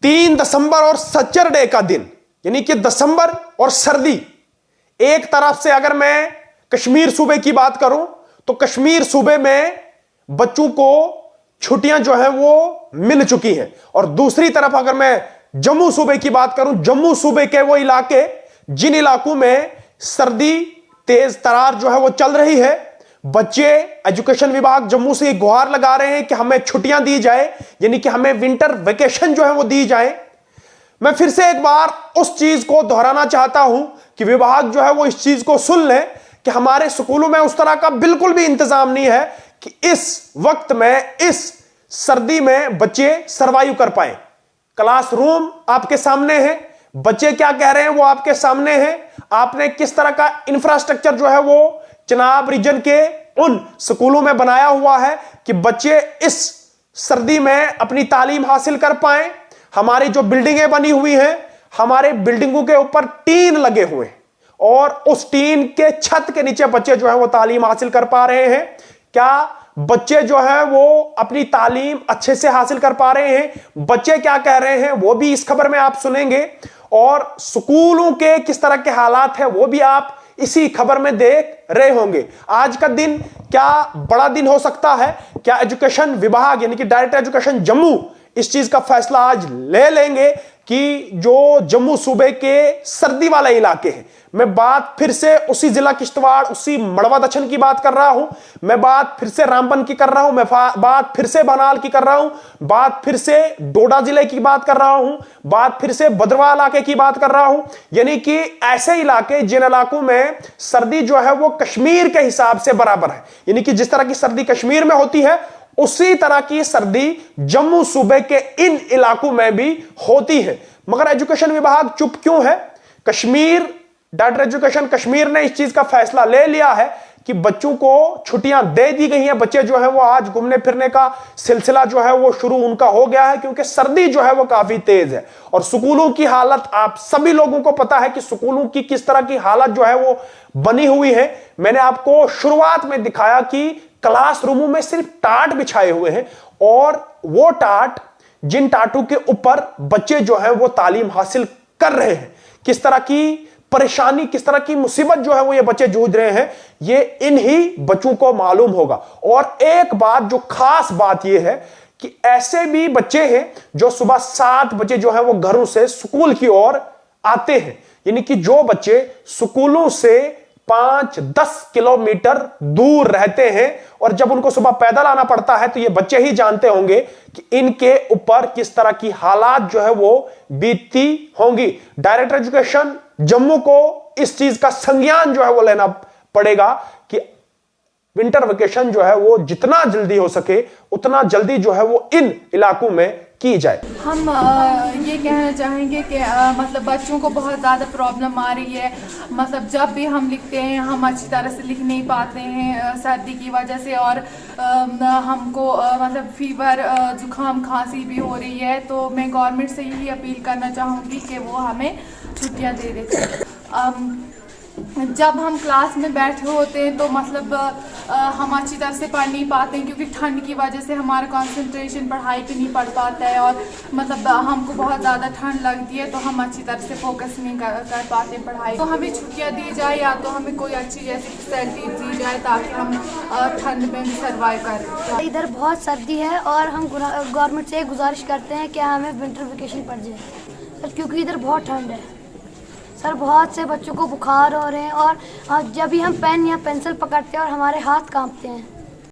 3 दिसंबर और सैटरडे का दिन, यानी कि दिसंबर और सर्दी। एक तरफ से अगर मैं कश्मीर सूबे की बात करूं तो कश्मीर सूबे में बच्चों को छुट्टियां जो है वो मिल चुकी हैं, और दूसरी तरफ अगर मैं जम्मू सूबे की बात करूं, जम्मू सूबे के वो इलाके जिन इलाकों में सर्दी तेज तरार जो है वो चल रही है, बच्चे, एजुकेशन विभाग जम्मू से गुहार लगा रहे हैं कि हमें छुट्टियां दी जाए, यानी कि हमें विंटर वेकेशन जो है वो दी जाए। मैं फिर से एक बार उस चीज को दोहराना चाहता हूं कि विभाग जो है वो इस चीज को सुन ले कि हमारे स्कूलों में उस तरह का बिल्कुल भी इंतजाम नहीं है कि इस वक्त में, इस सर्दी में बच्चे सरवाइव कर पाए। क्लासरूम आपके सामने है, बच्चे क्या कह रहे हैं वो आपके सामने है। आपने किस तरह का इंफ्रास्ट्रक्चर जो है वो चिनाब रीजन के उन स्कूलों में बनाया हुआ है कि बच्चे इस सर्दी में अपनी तालीम हासिल कर पाए। हमारी जो बिल्डिंगें बनी हुई हैं, हमारे बिल्डिंगों के ऊपर टीन लगे हुए हैं और उस टीन के छत के नीचे बच्चे जो है वो तालीम हासिल कर पा रहे हैं। क्या बच्चे जो है वो अपनी तालीम अच्छे से हासिल कर पा रहे हैं? बच्चे क्या कह रहे हैं वो भी इस खबर में आप सुनेंगे, और स्कूलों के किस तरह के हालात है वो भी आप इसी खबर में देख रहे होंगे। आज का दिन क्या बड़ा दिन हो सकता है? क्या एजुकेशन विभाग यानी कि डायरेक्टर एजुकेशन जम्मू इस चीज का फैसला आज ले लेंगे कि जो जम्मू सूबे के सर्दी वाले इलाके हैं, मैं बात फिर से उसी जिला किश्तवाड़, उसी मड़वा दक्षिण की बात कर रहा हूं, मैं बात फिर से रामबन की कर रहा हूं, मैं बात फिर से बनाल की कर रहा हूं, बात फिर से डोडा जिले की बात कर रहा हूं, बात फिर से भद्रवाह इलाके की बात कर रहा हूं। यानी कि ऐसे इलाके जिन इलाकों में सर्दी जो है वो कश्मीर के हिसाब से बराबर है, यानी कि जिस तरह की सर्दी कश्मीर में होती है उसी तरह की सर्दी जम्मू सूबे के इन इलाकों में भी होती है। मगर एजुकेशन विभाग चुप क्यों है? कश्मीर, डायरेक्टर एजुकेशन कश्मीर ने इस चीज का फैसला ले लिया है कि बच्चों को छुट्टियां दे दी गई हैं। बच्चे जो है वो आज घूमने फिरने का सिलसिला जो है वो शुरू उनका हो गया है, क्योंकि सर्दी जो है वो काफी तेज है। और स्कूलों की हालत आप सभी लोगों को पता है कि स्कूलों की किस तरह की हालत जो है वो बनी हुई है। मैंने आपको शुरुआत में दिखाया कि क्लासरूमों में सिर्फ टाट बिछाए हुए हैं, और वो टाट, जिन टाटों के ऊपर बच्चे जो हैं वो तालीम हासिल कर रहे हैं, किस तरह की परेशानी, किस तरह की मुसीबत जो है वो ये बच्चे जूझ रहे हैं, ये इन ही बच्चों को मालूम होगा। और एक बात, जो खास बात ये है कि ऐसे भी बच्चे हैं जो सुबह 7 बजे जो है वो घरों से स्कूल की ओर आते हैं, यानी कि जो बच्चे स्कूलों से 5-10 किलोमीटर दूर रहते हैं, और जब उनको सुबह पैदल आना पड़ता है तो ये बच्चे ही जानते होंगे कि इनके ऊपर किस तरह की हालात जो है वो बीतती होंगी। डायरेक्टर एजुकेशन जम्मू को इस चीज का संज्ञान जो है वो लेना पड़ेगा कि विंटर वेकेशन जो है वो जितना जल्दी हो सके उतना जल्दी जो है वो इन इलाकों में की जाए। हम ये कहना चाहेंगे कि मतलब बच्चों को बहुत ज़्यादा प्रॉब्लम आ रही है। मतलब जब भी हम लिखते हैं हम अच्छी तरह से लिख नहीं पाते हैं सर्दी की वजह से, और हमको मतलब फीवर, जुकाम, खांसी भी हो रही है। तो मैं गवर्नमेंट से यही अपील करना चाहूँगी कि वो हमें छुट्टियाँ दे दें। जब हम क्लास में बैठे होते हैं तो मतलब हम अच्छी तरह से पढ़ नहीं पाते हैं, क्योंकि ठंड की वजह से हमारा कंसंट्रेशन पढ़ाई पे नहीं पढ़ पाता है, और मतलब हमको बहुत ज़्यादा ठंड लगती है तो हम अच्छी तरह से फोकस नहीं कर पाते हैं पढ़ाई। तो हमें छुट्टियां दी जाए, या तो हमें कोई अच्छी जैसी फैसिलिटी दी जाए ताकि हम ठंड में भी सर्वाइव करें। इधर बहुत सर्दी है और हम गवर्नमेंट से गुजारिश करते हैं कि हमें विंटर वेकेशन पड़ जाए सर, क्योंकि इधर बहुत ठंड है सर। बहुत से बच्चों को बुखार हो रहे हैं, और जब भी हम पेन या पेंसिल पकड़ते हैं और हमारे हाथ कांपते हैं।